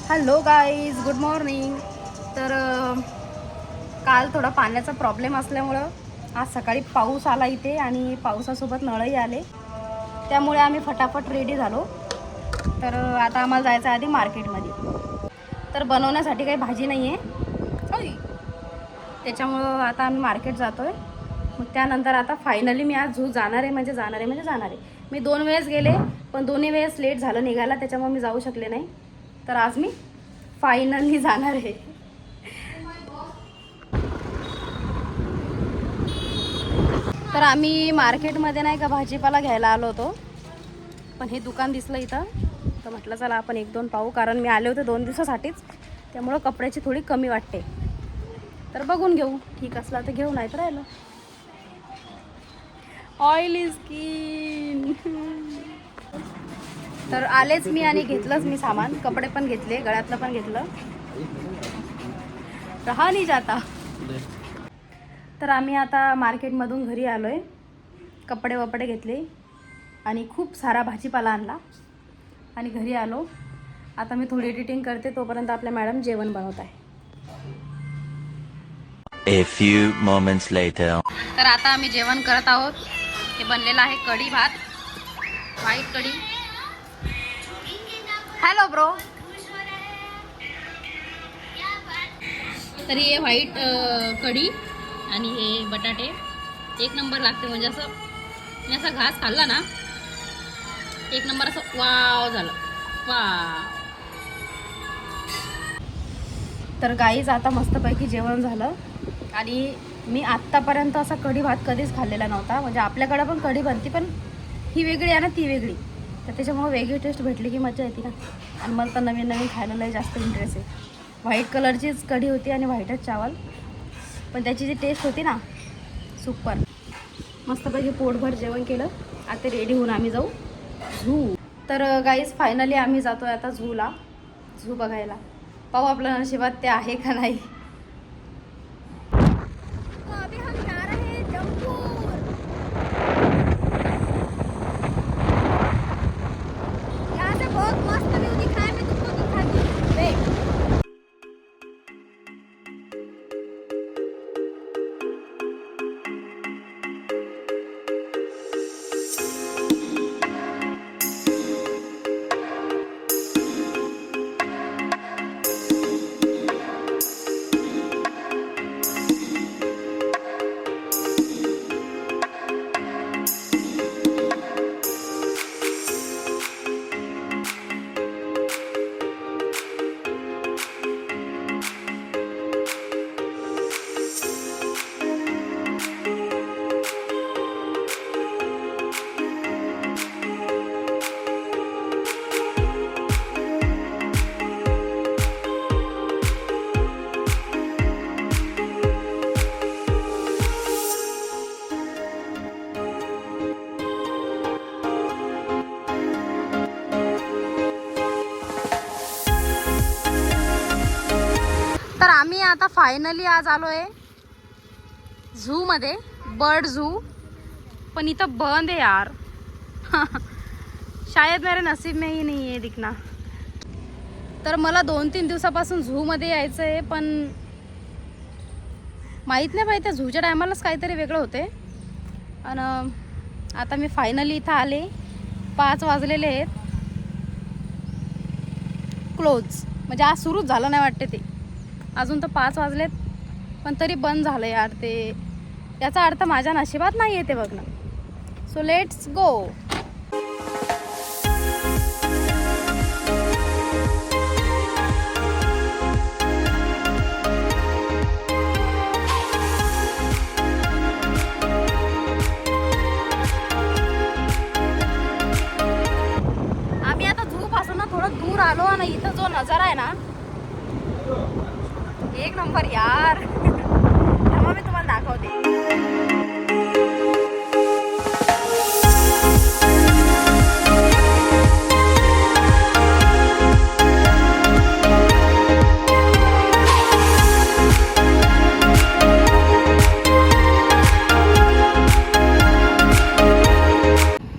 Hello guys, good morning. तर काल थोडा पाण्याचा प्रॉब्लेम असल्यामुळं आज सकाळी पाऊस आला इथे आणि पावसासोबत नळही आले, त्यामुळे आम्ही फटाफट रेडी झालो. तर आता आम्हाला जायचं आधी मार्केटमध्ये. तर बनवण्यासाठी काही भाजी नाही आहे, त्याच्यामुळं आता आम्ही मार्केट जातो आहे. मग त्यानंतर आता फायनली मी आज जाणार आहे. मी 2 वेळेस गेले, पण दोन्ही वेळेस लेट झालं निघायला, त्याच्यामुळे मी जाऊ शकले नाही. तर आज मी फायनली जाणार आहे. तर आम्ही मार्केटमध्ये नाही का भाजीपाला घ्यायला आलो होतो, पण हे दुकान दिसलं इथं, तर म्हटलं चला आपण 1-2 पाहू. कारण मी आले होते 2 दिवसासाठीच, त्यामुळं कपड्याची थोडी कमी वाटते. तर बघून घेऊ, ठीक असला तर घेऊ, नाही तर राहिलं. Oily skin. तर आलेच मी आणि घेतलंच मी सामान, कपडे पण घेतले, गळ्यातलं पण घेतलं. रहा नाही जाता. तर आम्ही आता मार्केटमधून घरी आलो आहे, कपडे वपडे घेतले आणि खूप सारा भाजीपाला आणला आणि घरी आलो. आता मी थोडी एडिटिंग करते, तोपर्यंत आपल्या मॅडम जेवण बनवत आहे. A few moments later. तर आता आम्ही जेवण करत आहोत. हे बनलेलं आहे कढी भात, व्हाईट कढी. Hello bro. तर हे व्हाईट कढी आणि हे बटाटे एक नंबर लागते. म्हणजे असं मी असा घास खाल्ला ना, एक नंबर, असं वाव झालं, वाव. तर गाईज आता मस्तपैकी जेवण झालं आणि मी आत्तापर्यंत असा कढी भात कधीच खाल्लेला नव्हता. म्हणजे आपल्याकडं पण कढी बनती, पण ही वेगळी आहे ना, ती वेगळी. तर त्याच्यामुळे वेगळी टेस्ट भेटली की मजा येते ना. आणि मला तर नवीन नवीन खायला लय जास्त इंटरेस्ट आहे. व्हाईट कलरचीच कढी होती आणि व्हाईटच चावल, पण त्याची जी टेस्ट होती ना, सुपर. मस्तपैकी पोटभर जेवण केलं. आता रेडी होऊन आम्ही जाऊ झू. तर गाईज फायनली आम्ही जातो आहे आता झूला, झू बघायला. पाहू आपल्या नशिबात ते आहे का नाही. तर आम्ही आता फायनली आज आलो आहे झू मध्ये, बर्ड झू. पण इथं बंद आहे यार. शायद मेरे नसीब में ही नहीं है दिखना. तर मला 2-3 दिवसापासून झू मध्ये यायचं आहे, पण माहीत नाही पाहिजे, त्या झूच्या टायमालाच काहीतरी वेगळं होते. आणि आता मी फायनली इथं आले. 5 वाजलेले आहेत. क्लोज म्हणजे आज सुरूच झालं नाही वाटते ते. अजून तर 5 वाजलेत, पण तरी बंद झालं यार ते. याचा अर्थ माझ्या नशिबात नाही येते बघणं. So let's go. आम्ही आता झू पासून थोडं दूर आलो आणि इथं जो नजारा आहे ना, एक नंबर यार. तेव्हा मी तुम्हाला दाखवते.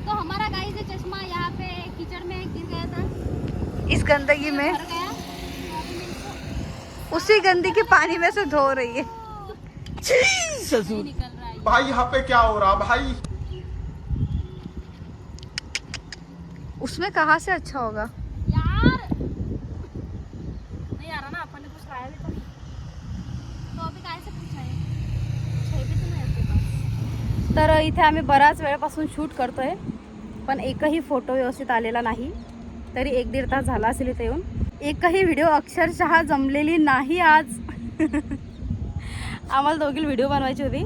तो हमारा गाइस चश्मा यहाँ पे कीचड़ में गिर गया था, इस गंदगी में। भर गया उसी गंदी के पानी में से धो रही है। भाई यहाँ पे क्या हो रहा भाई? उसमें कहाँ से अच्छा होगा यार नहीं आ रहा ना, अपन ने कुछ लाया भी तो अभी काय से पूछाय छे भी तो नाही आपके पास। तर इथे आम्ही बराच वेळापासून शूट करतोय, पण एकही फोटो व्यवस्थित आलेला नाही. तरी 1-1.5 तास झाला असेल इथे येऊन. एकही व्हिडिओ अक्षरशः जमलेली नाही आज. आम्हाला दोघीला व्हिडिओ बनवायची होती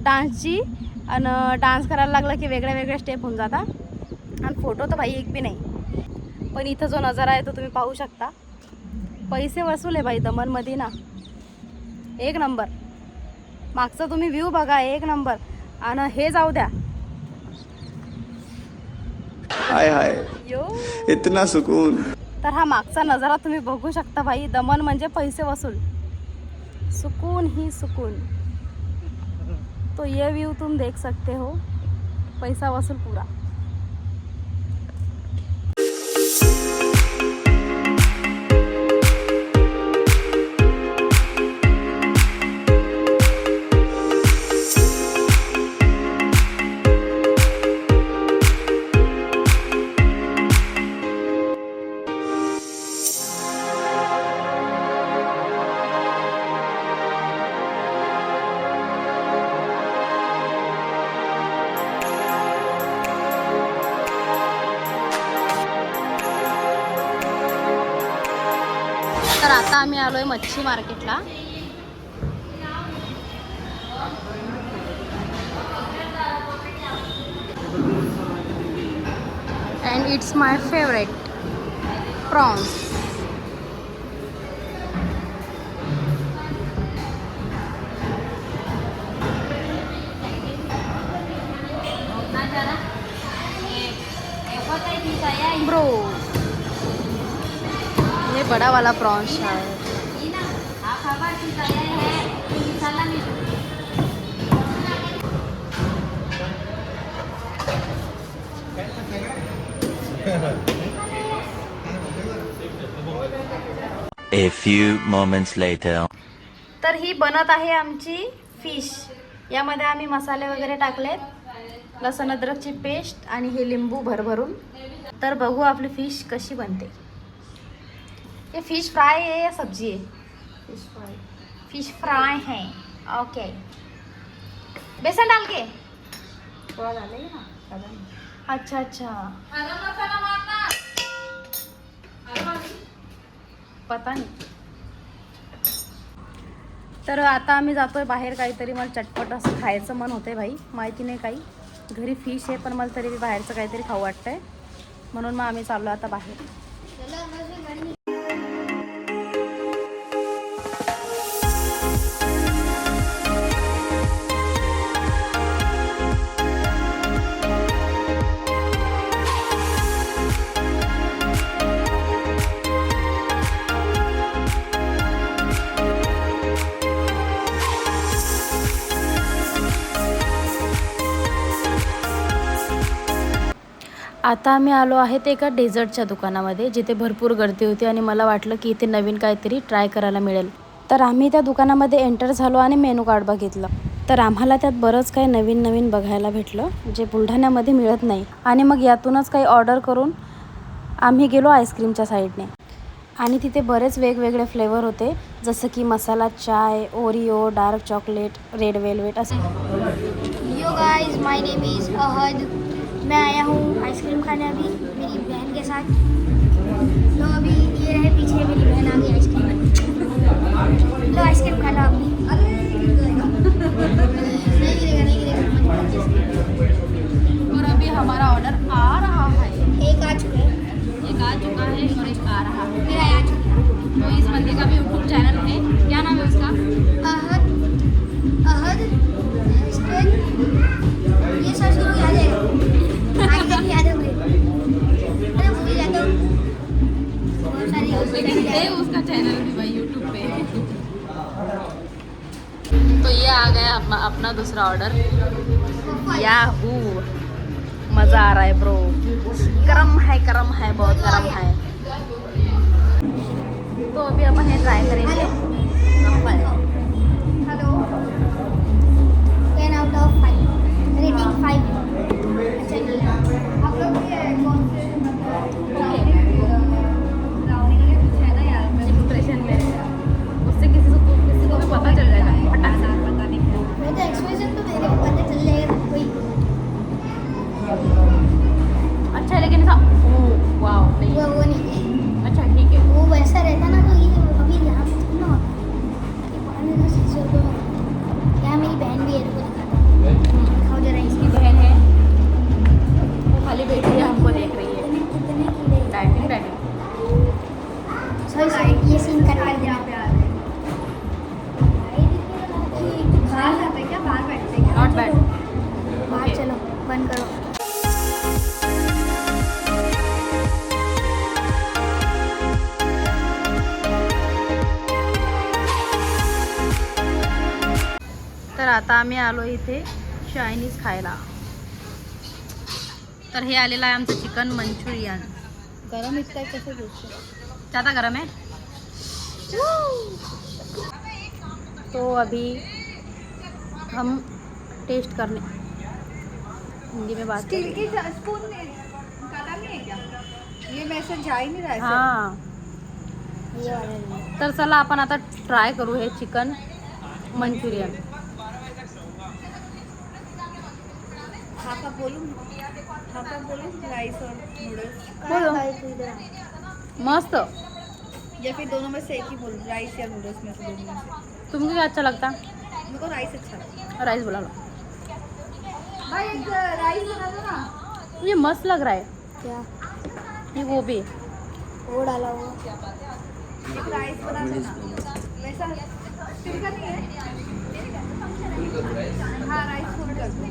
डान्सची, आणि डान्स करायला लागला की वेगळ्या वेगळ्या स्टेप होऊन जाता, आणि फोटो तर भाई एक बी नाही. पण इथं जो नजारा आहे तो तुम्ही पाहू शकता. पैसे वसूल आहे भाई दमनमध्ये ना, एक नंबर. मागचा तुम्ही व्ह्यू बघा, एक नंबर. आणि हे जाऊ द्या, हाय हाय यो इतना सुकून. तर हा मागचा नजारा तुम्ही बघू शकता भाई. दमन म्हणजे पैसे वसूल, सुकून ही सुकून. तो ये व्यू तुम देख सकते हो, पैसा वसूल पूरा. तर आता आम्ही आलोय मच्छी मार्केटला. And it's my favourite prawns. Bro ये बड़ा वाला प्रॉन्स है. A few moments later. तर ही बनत आहे आमची फिश. यामध्ये आम्ही मसाले वगैरे टाकलेत, लसण अद्रकची पेस्ट आणि हे लिंबू भरभरून. तर बघू आपली फिश कशी बनते. ये फिश फ्राई है या सब्जी है? Fish fry. फिश फ्राई है. ओके. बेसन डाल के थोड़ा डालेंगे ना, ज़्यादा नहीं. अच्छा अच्छा, पता नाही. तर आता आम्ही जातोय बाहेर. काहीतरी मला चटपट असं खायचं मन होतंय भाई. माहिती नाही काही, घरी फिश आहे पण मला तरी बाहेरचं काहीतरी खाऊ वाटतंय, म्हणून मग आम्ही चाललो आता बाहेर. आता आम्ही आलो आहेत एका डेझर्टच्या दुकानामध्ये, जिथे भरपूर गर्दी होती आणि मला वाटलं की इथे नवीन काहीतरी ट्राय करायला मिळेल. तर आम्ही त्या दुकानामध्ये एंटर झालो आणि मेनू कार्ड बघितलं. तर आम्हाला त्यात बरंच काही नवीन नवीन बघायला भेटलं, जे बुलढाण्यामध्ये मिळत नाही. आणि मग यातूनच काही ऑर्डर करून आम्ही गेलो आईस्क्रीमच्या साईडने. आणि तिथे बरेच वेगवेगळे फ्लेवर होते, जसं की मसाला चाय, Oreo, dark chocolate, red velvet असं. Yo guys, my name is Ahad. मैं आया हूँ आइसक्रीम खाने अभी मेरी बहन के साथ. तो अभी ये रहे पीछे, मेरी बहन आ गई आइसक्रीम. लो आइसक्रीम खा लो अभी. नहीं गिरेगा. और अभी हमारा ऑर्डर आ रहा है. एक आ चुका है, एक आ चुका है और एक आ रहा है. मेरा आ चुका है. तो इस बंदे का भी यूट्यूब चैनल है, क्या नाम है उसका? अहद. अहद ये सर्च करो, याद है. आगे तक याद है मुझे. अरे भूल जाता हूँ. बहुत सारे है उसका चैनल भी भाई यूट्यूब पे. तो ये आ गया अपना दूसरा ऑर्डर. याहू, मज़ा आ रहा है ब्रो. गरम है बहुत गरम है. तो अभी हम आपण हे ट्राय करेंगे. Hello 10 out of 5 rating 5. अच्छा नहीं है आप लोग भी है कौन से इंप्रेशन में उससे किसी को भी पता चल जाएगा फटाक से. मैं तो एक्सप्रेशन तो मेरे को पता चल जाएगा कोई. अच्छा है लेकिन ऐसा वाओ नहीं. वो नहीं अच्छा ठीक है. वो वैसा रहता ना तो ये अभी यहाँ पे थोड़ा ना होता. ये पानी का सीजन तो यहाँ मेरी बहन भी है तो दिखाता हूँ. दिखाओ जरा इसकी इसकी बहन है वो खाली बैठी है हमको देख रही है. कितने कीड़े. डाइटिंग सॉरी ये सीन कट कर देना. बाहर जाते हैं क्या बाहर बैठते हैं नॉट बैड. बाहर चलो बंद करो. तर आता आम्ही आलो इथे चायनीज खायला. तर हे आलेलं आहे आमचं चिकन मंचुरियन. गरम इतना कैसे पूछते. ज़्यादा गर्म है. तो अभी हम टेस्ट करने हिंदी में बात स्टील करेंगे. की स्पून काला नहीं है क्या ये मैसेज जा ही नहीं रहा है हां ये वाला नहीं. तर चला आपण आता ट्राय करू हे चिकन मंचुरियन. हाका बोलूं राइस और नूडल्स बोलो. काय तू इधर आ. मस्त. या फिर दोनों में से एक ही बोलूं राइस या नूडल्स में से दोनों में से. तुमको क्या अच्छा लगता? मेरे को राइस अच्छा लगता राइस बुला लो. है. भाई एक राइस बना दो ना. ये मस्त लग रहा है. क्या ये गोभी. वो डाला हुआ. एक राइस बना दो ना. वैसा स्टील का नहीं है. हाँ राइस फुल कर दो.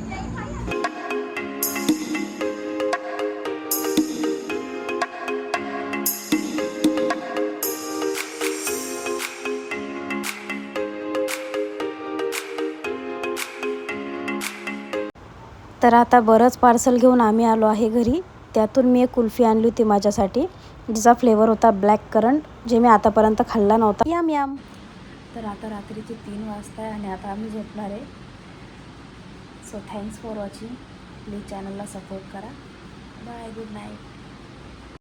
तर आता बरंच पार्सल घेऊन आम्ही आलो आहे घरी. त्यातून मी एक कुल्फी आणली होती माझ्यासाठी जिचा फ्लेवर होता ब्लॅक करंट जे मी आतापर्यंत खाल्ला नव्हता. Yam yam. तर आता रात्रीचे 3 वाजता आहे आणि आता आम्ही झोपणार आहे. So thanks for watching. Please चॅनलला सपोर्ट करा. Bye good night.